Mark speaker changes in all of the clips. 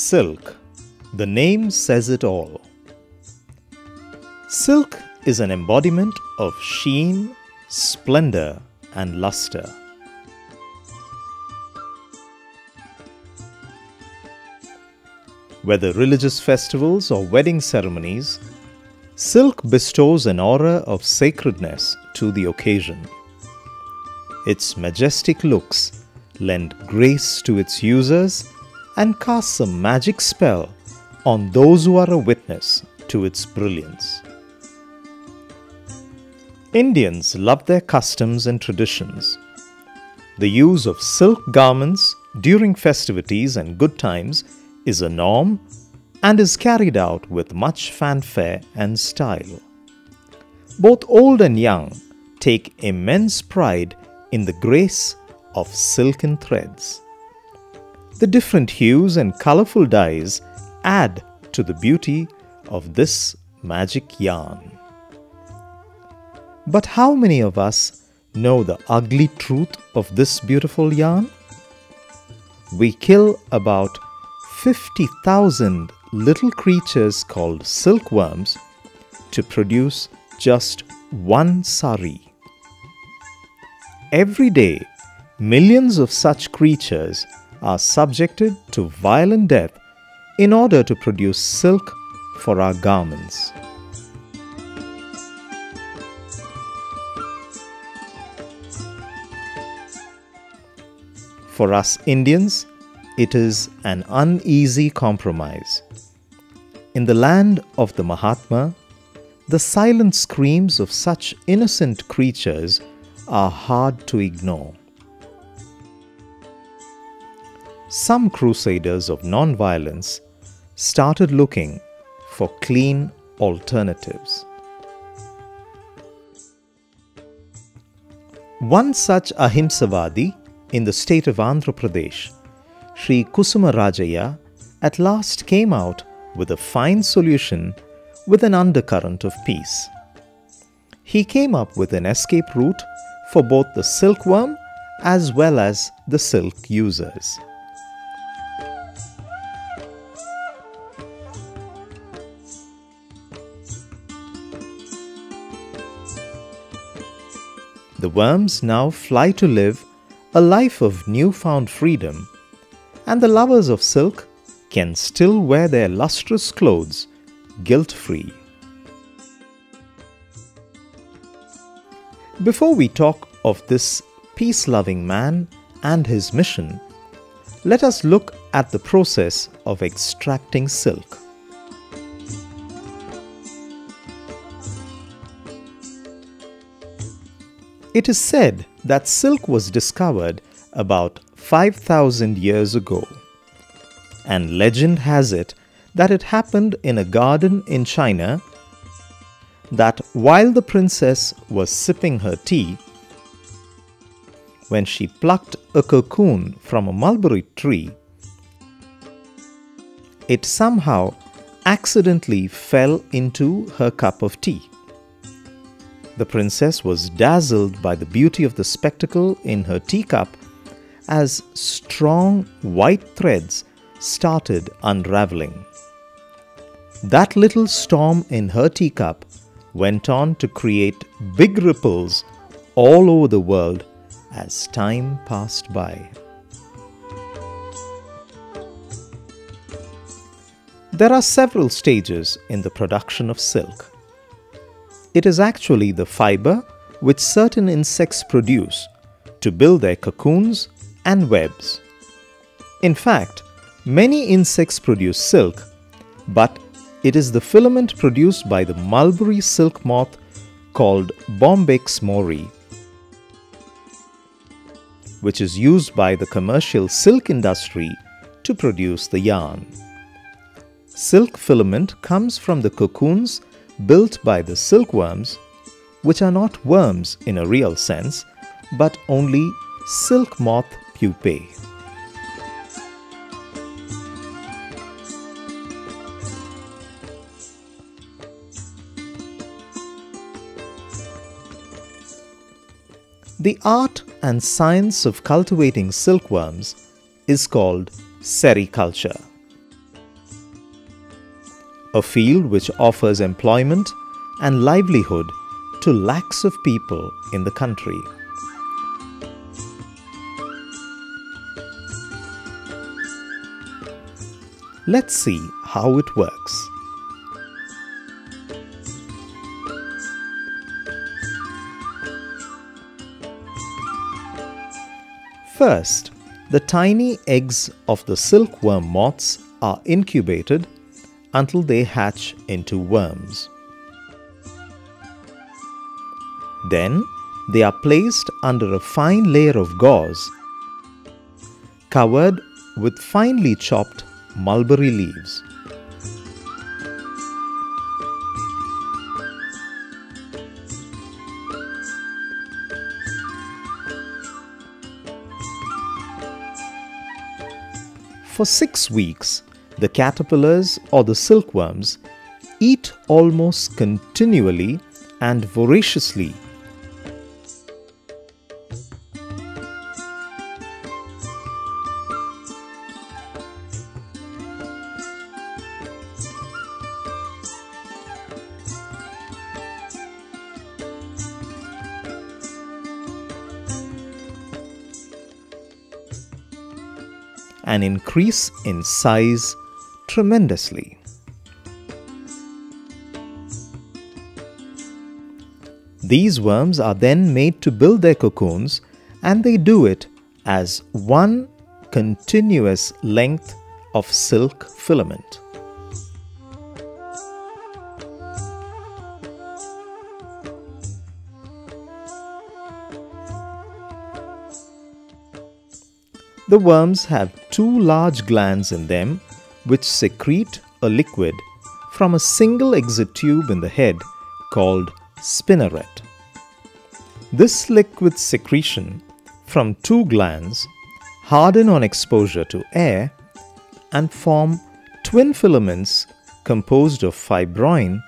Speaker 1: Silk. The name says it all. Silk is an embodiment of sheen, splendor, and luster. Whether religious festivals or wedding ceremonies, silk bestows an aura of sacredness to the occasion. Its majestic looks lend grace to its users and cast a magic spell on those who are a witness to its brilliance. Indians love their customs and traditions. The use of silk garments during festivities and good times is a norm and is carried out with much fanfare and style. Both old and young take immense pride in the grace of silken threads. The different hues and colorful dyes add to the beauty of this magic yarn. But how many of us know the ugly truth of this beautiful yarn? We kill about 50,000 little creatures called silkworms to produce just one sari. Every day, millions of such creatures are subjected to violent death in order to produce silk for our garments. For us Indians, it is an uneasy compromise. In the land of the Mahatma, the silent screams of such innocent creatures are hard to ignore. Some crusaders of non-violence started looking for clean alternatives. One such ahimsavadi in the state of Andhra Pradesh, Sri Kusumarajaya, at last came out with a fine solution with an undercurrent of peace. He came up with an escape route for both the silkworm as well as the silk users. The worms now fly to live a life of newfound freedom, and the lovers of silk can still wear their lustrous clothes guilt-free. Before we talk of this peace-loving man and his mission, let us look at the process of extracting silk. It is said that silk was discovered about 5,000 years ago, and legend has it that it happened in a garden in China, that while the princess was sipping her tea, when she plucked a cocoon from a mulberry tree, it somehow accidentally fell into her cup of tea. The princess was dazzled by the beauty of the spectacle in her teacup as strong white threads started unraveling. That little storm in her teacup went on to create big ripples all over the world as time passed by. There are several stages in the production of silk. It is actually the fiber which certain insects produce to build their cocoons and webs. In fact, many insects produce silk, but it is the filament produced by the mulberry silk moth called Bombyx mori, which is used by the commercial silk industry to produce the yarn. Silk filament comes from the cocoons built by the silkworms, which are not worms in a real sense, but only silk moth pupae. The art and science of cultivating silkworms is called sericulture. a field which offers employment and livelihood to lakhs of people in the country. Let's see how it works. First, the tiny eggs of the silkworm moths are incubated until they hatch into worms. Then, they are placed under a fine layer of gauze covered with finely chopped mulberry leaves. For 6 weeks, the caterpillars or the silkworms eat almost continually and voraciously. And increase in size tremendously. These worms are then made to build their cocoons, and they do it as one continuous length of silk filament. The worms have 2 large glands in them which secrete a liquid from a single exit tube in the head called spinneret. This liquid secretion from 2 glands harden on exposure to air and form twin filaments composed of fibroin,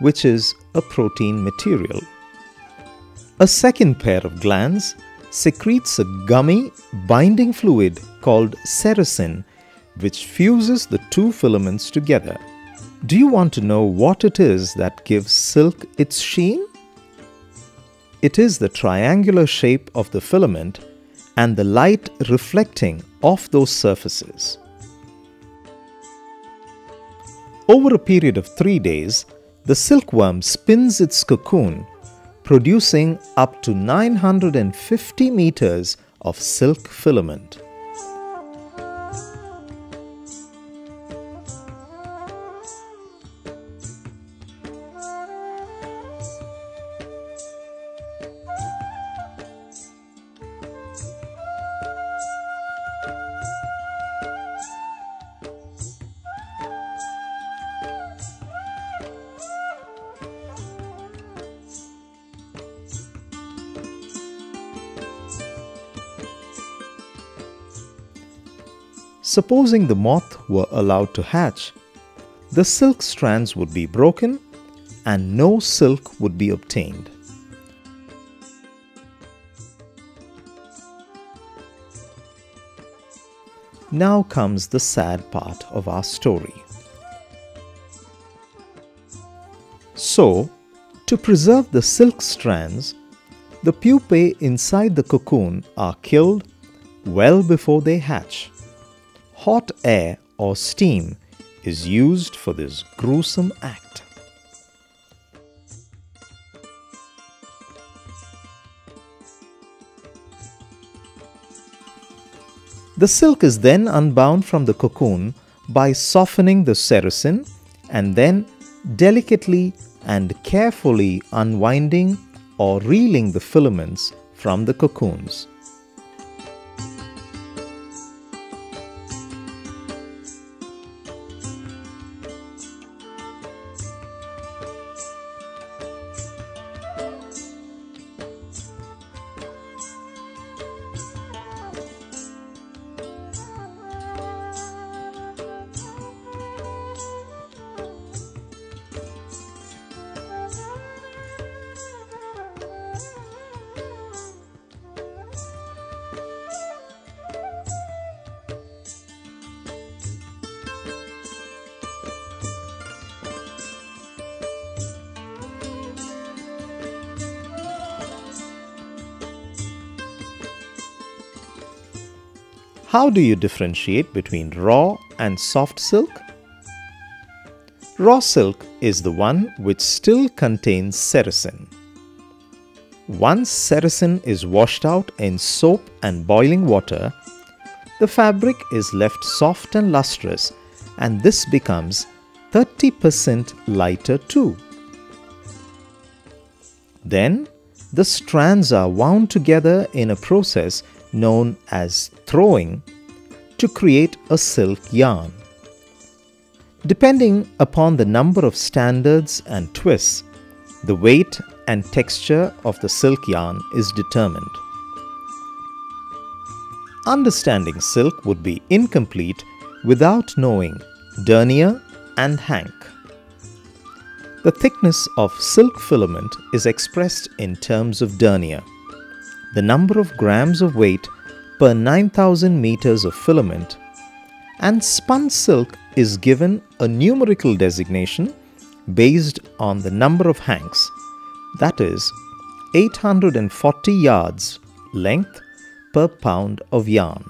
Speaker 1: which is a protein material. A second pair of glands secretes a gummy binding fluid called sericin, which fuses the 2 filaments together. Do you want to know what it is that gives silk its sheen? It is the triangular shape of the filament and the light reflecting off those surfaces. Over a period of 3 days, the silkworm spins its cocoon, producing up to 950 meters of silk filament. Supposing the moth were allowed to hatch, the silk strands would be broken and no silk would be obtained. Now comes the sad part of our story. So, to preserve the silk strands, the pupae inside the cocoon are killed well before they hatch. Hot air or steam is used for this gruesome act. The silk is then unbound from the cocoon by softening the sericin and then delicately and carefully unwinding or reeling the filaments from the cocoons. How do you differentiate between raw and soft silk? Raw silk is the one which still contains sericin. Once sericin is washed out in soap and boiling water, the fabric is left soft and lustrous, and this becomes 30% lighter too. Then, the strands are wound together in a process known as throwing to create a silk yarn. Depending upon the number of standards and twists, the weight and texture of the silk yarn is determined. Understanding silk would be incomplete without knowing denier and hank. The thickness of silk filament is expressed in terms of denier, the number of grams of weight per 9,000 meters of filament, and spun silk is given a numerical designation based on the number of hanks, that is 840 yards length per pound of yarn.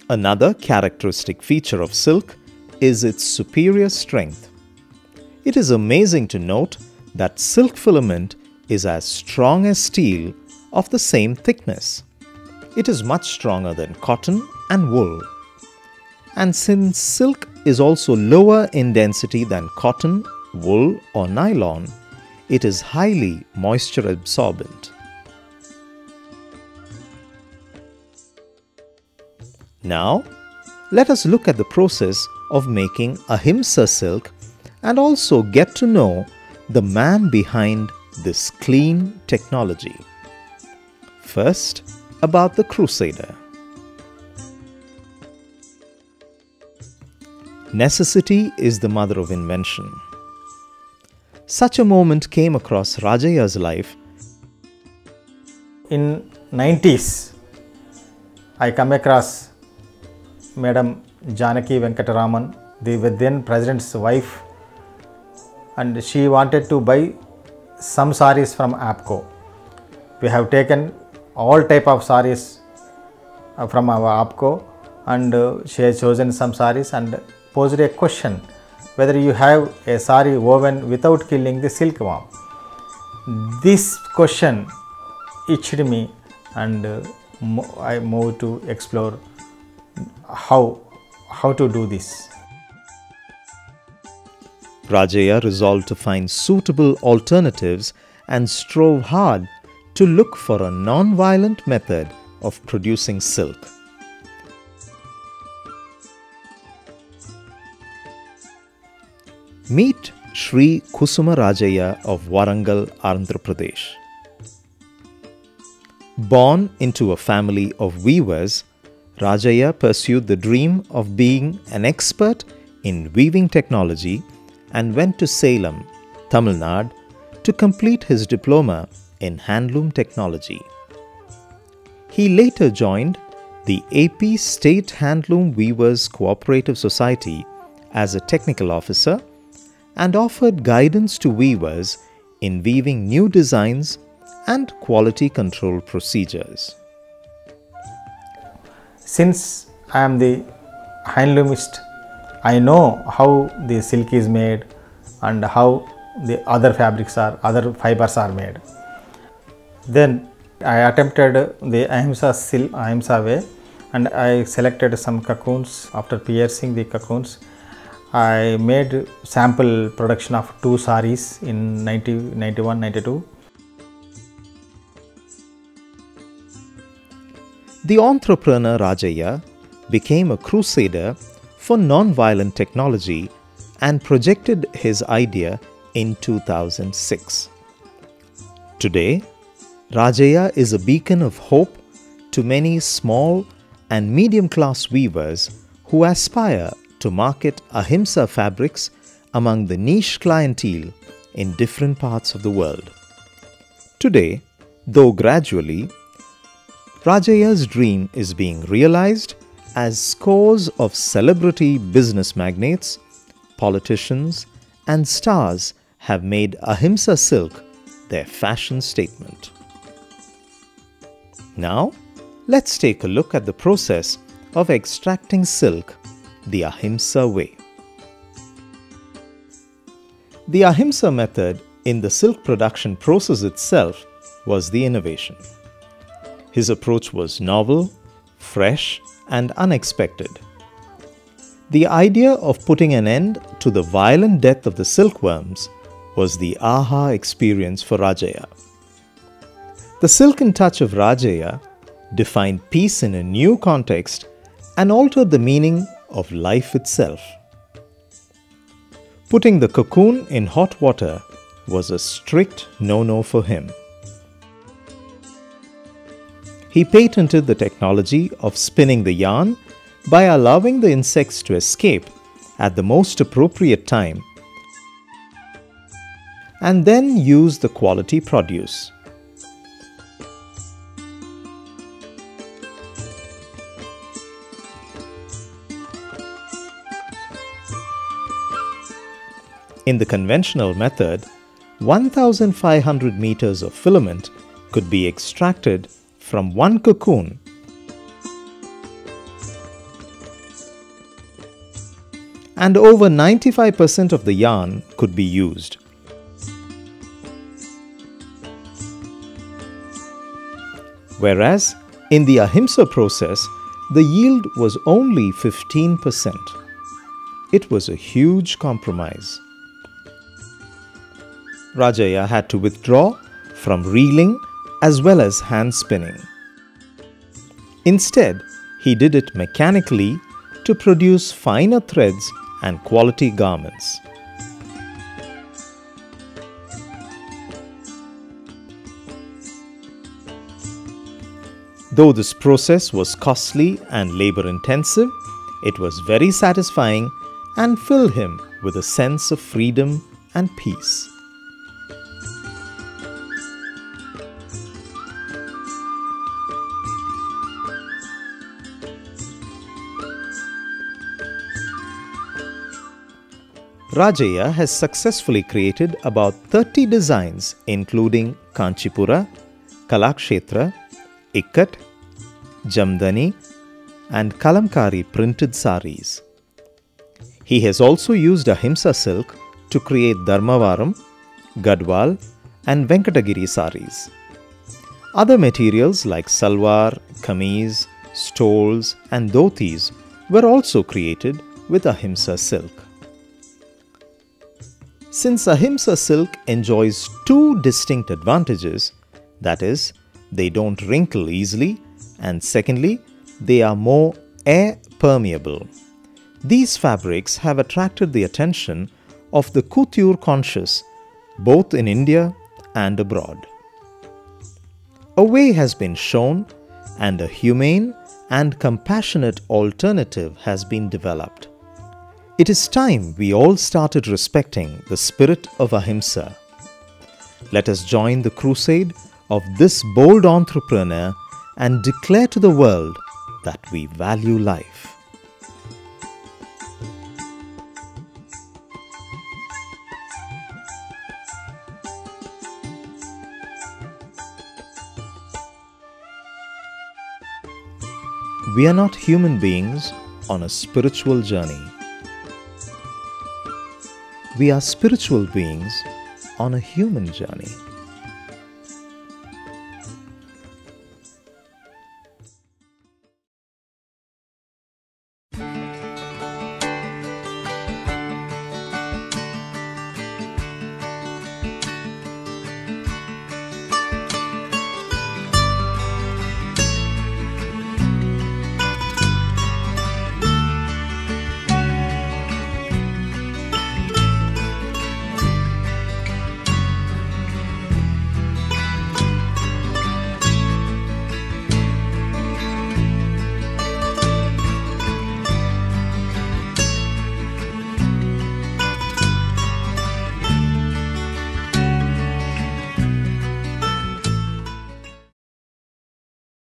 Speaker 1: Another characteristic feature of silk is its superior strength. It is amazing to note that silk filament is as strong as steel of the same thickness. It is much stronger than cotton and wool. And since silk is also lower in density than cotton, wool or nylon, it is highly moisture absorbent. Now, let us look at the process of making ahimsa silk and also get to know the man behind this clean technology. First, about the crusader. Necessity is the mother of invention. Such a moment came across Rajaya's life.
Speaker 2: In 90s, I come across Madam Janaki Venkataraman, the then president's wife, and she wanted to buy some sarees from APCO. We have taken all type of sarees from our APCO, and she has chosen some sarees and posed a question whether you have a saree woven without killing the silkworm. This question itched me, and I moved to explore how to do this.
Speaker 1: Rajaya resolved to find suitable alternatives and strove hard to look for a non-violent method of producing silk. Meet Sri Kusuma Rajaya of Warangal, Andhra Pradesh. Born into a family of weavers, Rajaya pursued the dream of being an expert in weaving technology and went to Salem, Tamil Nadu, to complete his diploma in handloom technology. He later joined the AP State Handloom Weavers Cooperative Society as a technical officer and offered guidance to weavers in weaving new designs and quality control procedures.
Speaker 2: Since I am the handloomist, I know how the silk is made and how the other fibers are made. Then I attempted the ahimsa way, and I selected some cocoons. After piercing the cocoons, I made sample production of 2 sarees in 91-92.
Speaker 1: The entrepreneur Rajaya became a crusader for non-violent technology and projected his idea in 2006. Today, Rajaya is a beacon of hope to many small and medium-class weavers who aspire to market ahimsa fabrics among the niche clientele in different parts of the world. Today, though gradually, Rajaya's dream is being realized as scores of celebrity business magnates, politicians, and stars have made ahimsa silk their fashion statement. Now, let's take a look at the process of extracting silk the Ahimsa way. The Ahimsa method in the silk production process itself was the innovation. His approach was novel, fresh, and unexpected. The idea of putting an end to the violent death of the silkworms was the aha experience for Rajaya. The silken touch of Rajaya defined peace in a new context and altered the meaning of life itself. Putting the cocoon in hot water was a strict no-no for him. He patented the technology of spinning the yarn by allowing the insects to escape at the most appropriate time and then use the quality produce. In the conventional method, 1,500 meters of filament could be extracted from one cocoon, and over 95% of the yarn could be used. Whereas in the Ahimsa process, the yield was only 15%. It was a huge compromise. Rajaya had to withdraw from reeling as well as hand spinning. Instead, he did it mechanically to produce finer threads and quality garments. Though this process was costly and labor-intensive, it was very satisfying and filled him with a sense of freedom and peace. Rajaya has successfully created about 30 designs including Kanchipura, Kalakshetra, Ikkat, Jamdani and Kalamkari printed saris. He has also used Ahimsa silk to create Dharmavaram, Gadwal and Venkatagiri saris. Other materials like salwar, kameez, stoles and dhotis were also created with Ahimsa silk. Since Ahimsa silk enjoys two distinct advantages, that is, they don't wrinkle easily and secondly, they are more air permeable. These fabrics have attracted the attention of the couture conscious both in India and abroad. A way has been shown and a humane and compassionate alternative has been developed. It is time we all started respecting the spirit of Ahimsa. Let us join the crusade of this bold entrepreneur and declare to the world that we value life. We are not human beings on a spiritual journey. We are spiritual beings on a human journey.